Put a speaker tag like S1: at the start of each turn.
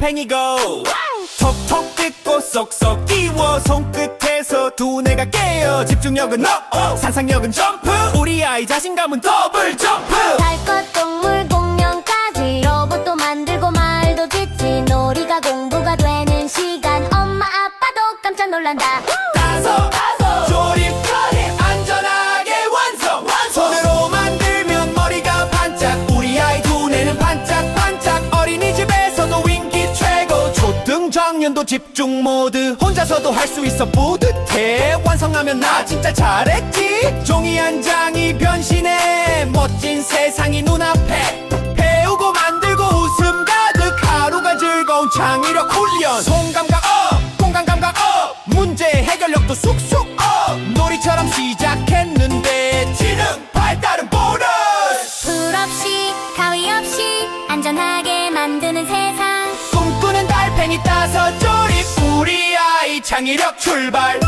S1: 달팽이고 톡톡 뜯고 쏙쏙 끼워 손끝에서 두뇌가 깨어 집중력은 업 상상력은 점프 우리 아이 자신감은 더블 점프
S2: 달것 동물 공룡까지 로봇도 만들고 말도 짓지 놀이가 공부가 되는 시간 엄마 아빠도 깜짝 놀란다
S1: 다섯 조립 안전하게 완성 손으로 만들면 머리가 반짝 우리 아이 두뇌는 반짝반짝 어린이집에서도 인기 최고 초등학년도 집중 모드 혼자서도 할 수 있어 뿌듯해 완성하면 나 진짜 잘했지 종이 한 장이 변신해 멋진 세상이 눈앞에 배우고 만들고 웃음 가득 하루가 즐거운 창의력 훈련 손감각 업 공간 감각 업 문제 해결력도 쑥쑥 업 놀이처럼 시작했는데 지능 발달은 보너스
S2: 불 없이 가위 없이 안전하게 만드는 세상
S1: 꿈꾸는 달팽이 따서 조립 우리 아이 창의력 출발